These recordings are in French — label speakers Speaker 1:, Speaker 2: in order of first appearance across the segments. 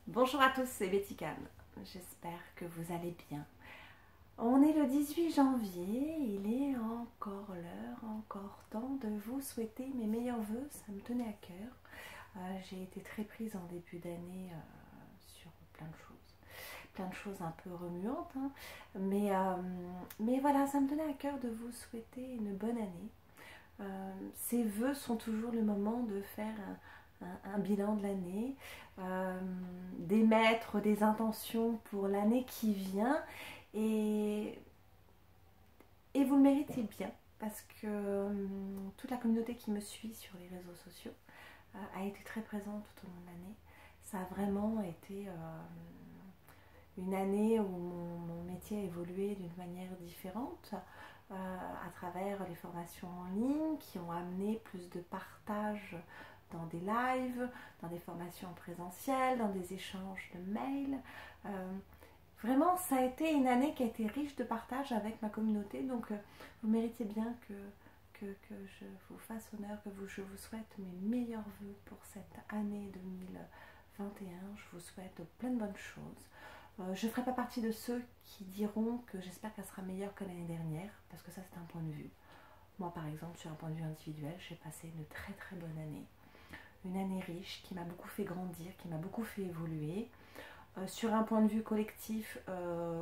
Speaker 1: Bonjour à tous, c'est Betty Can. J'espère que vous allez bien. On est le 18 janvier, il est encore l'heure, encore temps de vous souhaiter mes meilleurs vœux, ça me tenait à cœur. J'ai été très prise en début d'année sur plein de choses un peu remuantes, hein. Mais voilà, ça me tenait à cœur de vous souhaiter une bonne année. Ces vœux sont toujours le moment de faire un bilan de l'année, d'émettre des intentions pour l'année qui vient et, et vous le méritez bien parce que toute la communauté qui me suit sur les réseaux sociaux a été très présente tout au long de l'année. Ça a vraiment été une année où mon métier a évolué d'une manière différente à travers les formations en ligne qui ont amené plus de partage dans des lives, dans des formations présentielles, dans des échanges de mails. Vraiment, ça a été une année qui a été riche de partage avec ma communauté, donc vous méritez bien que je vous fasse honneur, je vous souhaite mes meilleurs vœux pour cette année 2021. Je vous souhaite plein de bonnes choses. Je ne ferai pas partie de ceux qui diront que j'espère qu'elle sera meilleure que l'année dernière, parce que ça c'est un point de vue. Moi par exemple, sur un point de vue individuel, j'ai passé une très très bonne année. Une année riche qui m'a beaucoup fait grandir, qui m'a beaucoup fait évoluer. Sur un point de vue collectif,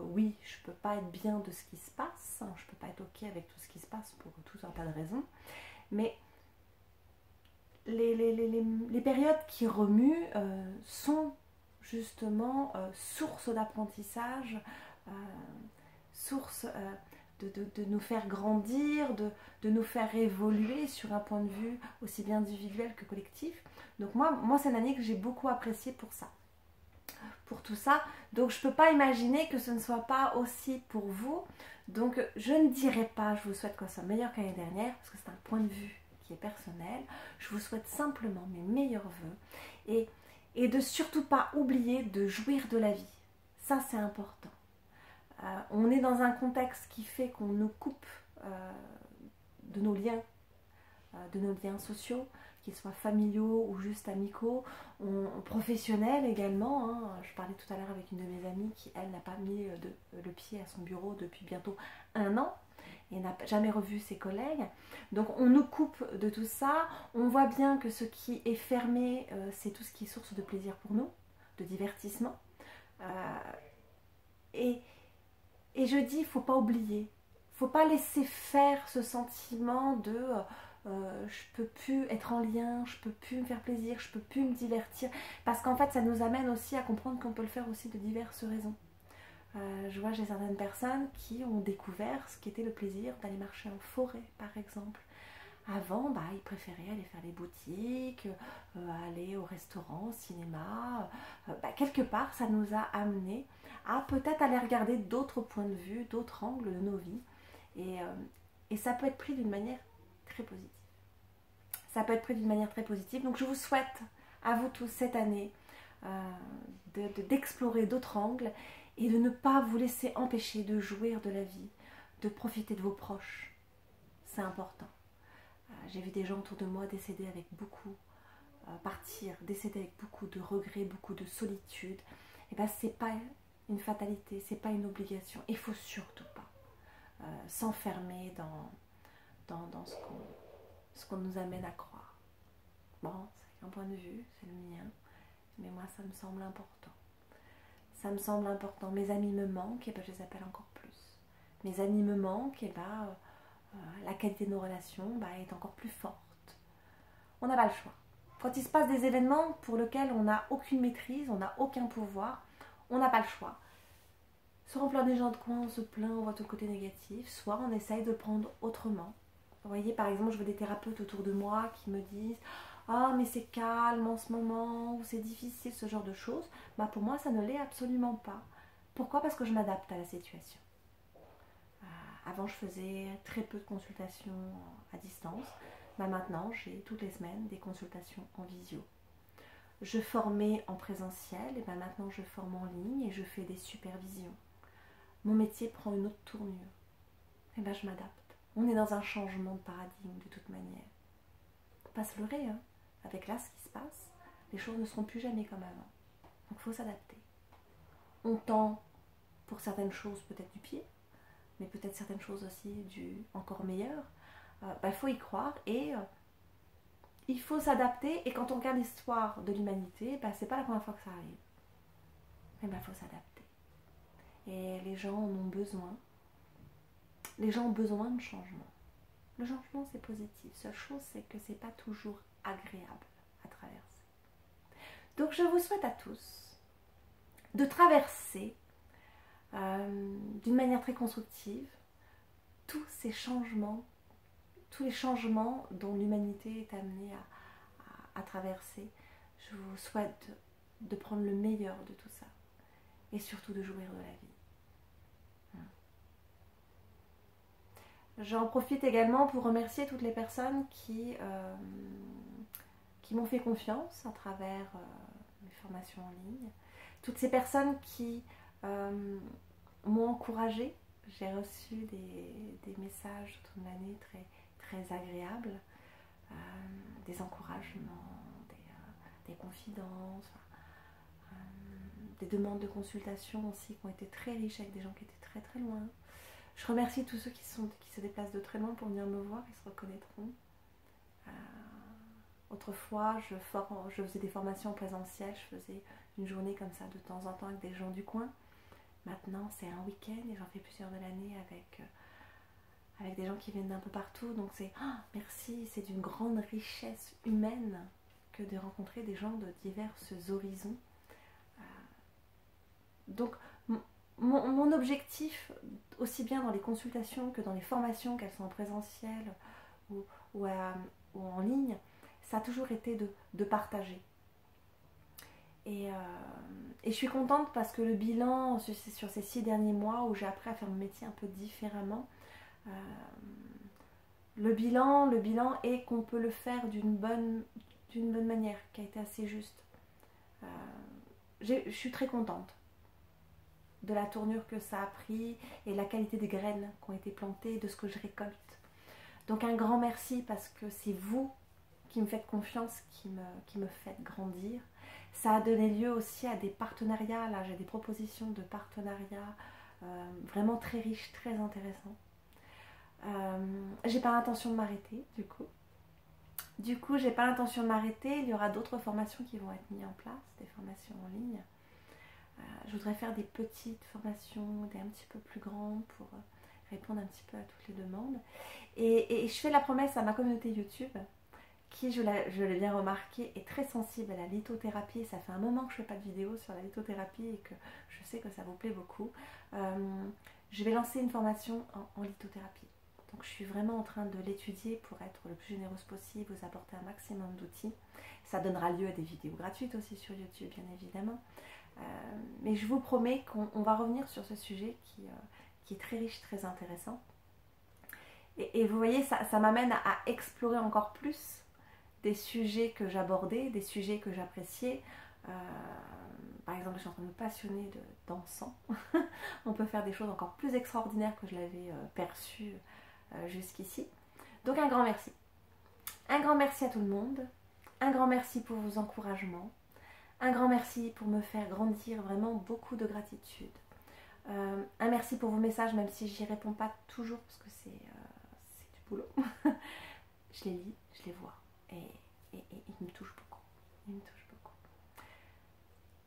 Speaker 1: oui, je ne peux pas être bien de ce qui se passe, je ne peux pas être ok avec tout ce qui se passe pour tout un tas de raisons, mais les périodes qui remuent sont justement source d'apprentissage, source de nous faire grandir, de nous faire évoluer sur un point de vue aussi bien individuel que collectif. Donc moi c'est une année que j'ai beaucoup appréciée pour ça, pour tout ça. Donc je ne peux pas imaginer que ce ne soit pas aussi pour vous. Donc je ne dirai pas, je vous souhaite que ce soit meilleur qu'année dernière, parce que c'est un point de vue qui est personnel. Je vous souhaite simplement mes meilleurs vœux et de surtout pas oublier de jouir de la vie. Ça c'est important. On est dans un contexte qui fait qu'on nous coupe de nos liens sociaux, qu'ils soient familiaux ou juste amicaux, professionnels également, hein. Je parlais tout à l'heure avec une de mes amies qui, elle, n'a pas mis le pied à son bureau depuis bientôt 1 an et n'a jamais revu ses collègues. Donc on nous coupe de tout ça. On voit bien que ce qui est fermé, c'est tout ce qui est source de plaisir pour nous, de divertissement. Et je dis, il ne faut pas oublier, il ne faut pas laisser faire ce sentiment de je peux plus être en lien, je peux plus me faire plaisir, je peux plus me divertir, parce qu'en fait ça nous amène aussi à comprendre qu'on peut le faire aussi de diverses raisons. Je vois, j'ai certaines personnes qui ont découvert ce qu'était le plaisir d'aller marcher en forêt par exemple. Avant, ils préféraient aller faire les boutiques, aller au restaurant, au cinéma. Quelque part, ça nous a amené à peut-être aller regarder d'autres points de vue, d'autres angles de nos vies. Et ça peut être pris d'une manière très positive. Donc je vous souhaite à vous tous cette année d'explorer d'autres angles et de ne pas vous laisser empêcher de jouir de la vie, de profiter de vos proches. C'est important. J'ai vu des gens autour de moi décéder avec beaucoup, décéder avec beaucoup de regrets, beaucoup de solitude. Et c'est pas une fatalité, c'est pas une obligation. Il faut surtout pas s'enfermer dans ce qu'on nous amène à croire. Bon, c'est un point de vue, c'est le mien, mais moi ça me semble important. Ça me semble important. Mes amis me manquent, et je les appelle encore plus. Mes amis me manquent, et la qualité de nos relations est encore plus forte. On n'a pas le choix. Quand il se passe des événements pour lesquels on n'a aucune maîtrise, on n'a aucun pouvoir, on n'a pas le choix. Soit on pleure des gens de coin, on se plaint, on voit tout le côté négatif, soit on essaye de prendre autrement. Vous voyez, par exemple, je vois des thérapeutes autour de moi qui me disent « Ah, mais c'est calme en ce moment » ou « C'est difficile », ce genre de choses. Pour moi, ça ne l'est absolument pas. Pourquoi ? Parce que je m'adapte à la situation. Avant, je faisais très peu de consultations à distance. Maintenant, j'ai toutes les semaines des consultations en visio. Je formais en présentiel, et maintenant je forme en ligne et je fais des supervisions. Mon métier prend une autre tournure. Et je m'adapte. On est dans un changement de paradigme de toute manière. Faut pas se leurrer, hein. Avec là ce qui se passe, les choses ne seront plus jamais comme avant. Donc il faut s'adapter. On tend pour certaines choses peut-être du pied, mais peut-être certaines choses aussi du encore meilleur. Faut y croire et il faut s'adapter. Et quand on regarde l'histoire de l'humanité, c'est pas la première fois que ça arrive. Mais il faut s'adapter. Et les gens en ont besoin. Les gens ont besoin de changement. Le changement, c'est positif. Seule chose, c'est que c'est pas toujours agréable à traverser. Donc je vous souhaite à tous de traverser d'une manière très constructive tous ces changements, tous les changements dont l'humanité est amenée à traverser. Je vous souhaite de prendre le meilleur de tout ça et surtout de jouir de la vie. J'en profite également pour remercier toutes les personnes qui m'ont fait confiance à travers mes formations en ligne. Toutes ces personnes qui m'ont encouragée. J'ai reçu des messages toute l'année très, très agréables, des encouragements, des confidences, des demandes de consultation aussi qui ont été très riches avec des gens qui étaient très très loin. Je remercie tous ceux qui se déplacent de très loin pour venir me voir, ils se reconnaîtront. Autrefois, je faisais des formations en présentiel, je faisais une journée comme ça de temps en temps avec des gens du coin. Maintenant, c'est un week-end et j'en fais plusieurs de l'année avec des gens qui viennent d'un peu partout. Donc c'est merci, c'est d'une grande richesse humaine que de rencontrer des gens de divers horizons. Donc mon objectif, aussi bien dans les consultations que dans les formations, qu'elles soient en présentiel ou en ligne, ça a toujours été de partager. Et je suis contente parce que le bilan sur ces 6 derniers mois où j'ai appris à faire mon métier un peu différemment, le bilan est qu'on peut le faire d'une bonne manière, qui a été assez juste. Je suis très contente de la tournure que ça a pris et la qualité des graines qui ont été plantées, de ce que je récolte. Donc un grand merci parce que c'est vous qui me faites confiance, qui me faites grandir. Ça a donné lieu aussi à des partenariats. Là, j'ai des propositions de partenariats vraiment très riches, très intéressants. J'ai pas l'intention de m'arrêter, Du coup, j'ai pas l'intention de m'arrêter. Il y aura d'autres formations qui vont être mises en place, des formations en ligne. Je voudrais faire des petites formations, des un petit peu plus grandes pour répondre un petit peu à toutes les demandes. Et je fais la promesse à ma communauté YouTube qui, je l'ai bien remarqué, est très sensible à la lithothérapie. Ça fait un moment que je ne fais pas de vidéo sur la lithothérapie et que je sais que ça vous plaît beaucoup. Je vais lancer une formation en lithothérapie. Donc je suis vraiment en train de l'étudier pour être le plus généreuse possible, vous apporter un maximum d'outils. Ça donnera lieu à des vidéos gratuites aussi sur YouTube, bien évidemment. Mais je vous promets qu'on va revenir sur ce sujet qui est très riche, très intéressant. Et vous voyez, ça m'amène à explorer encore plus des sujets que j'abordais, des sujets que j'appréciais. Par exemple, je suis en train de me passionner d'encens. On peut faire des choses encore plus extraordinaires que je l'avais perçu jusqu'ici. Donc un grand merci. Un grand merci à tout le monde. Un grand merci pour vos encouragements. Un grand merci pour me faire grandir, vraiment beaucoup de gratitude. Un merci pour vos messages, même si j'y réponds pas toujours parce que c'est du boulot. Je les lis, je les vois et ils me touchent beaucoup. Ils me touchent beaucoup.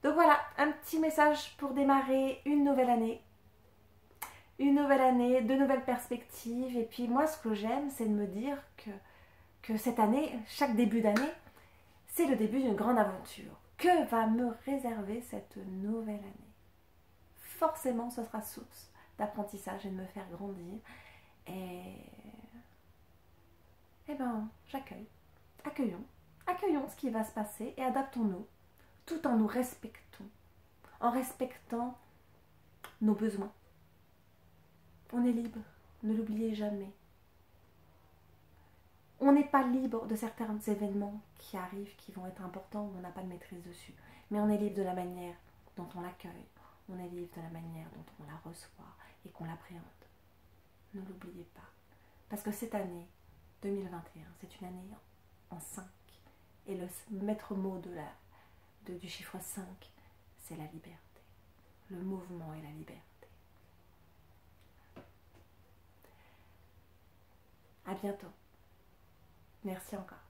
Speaker 1: Donc voilà, un petit message pour démarrer une nouvelle année. Une nouvelle année, de nouvelles perspectives. Et puis moi, ce que j'aime, c'est de me dire que cette année, chaque début d'année, c'est le début d'une grande aventure. Que va me réserver cette nouvelle année? Forcément, ce sera source d'apprentissage et de me faire grandir. Et ben, accueillons ce qui va se passer et adaptons-nous, tout en nous respectant, en respectant nos besoins. On est libre, ne l'oubliez jamais. On n'est pas libre de certains événements qui arrivent, qui vont être importants, où on n'a pas de maîtrise dessus. Mais on est libre de la manière dont on l'accueille. On est libre de la manière dont on la reçoit et qu'on l'appréhende. Ne l'oubliez pas. Parce que cette année 2021, c'est une année en 5. Et le maître mot du chiffre 5, c'est la liberté. Le mouvement et la liberté. À bientôt. Merci encore.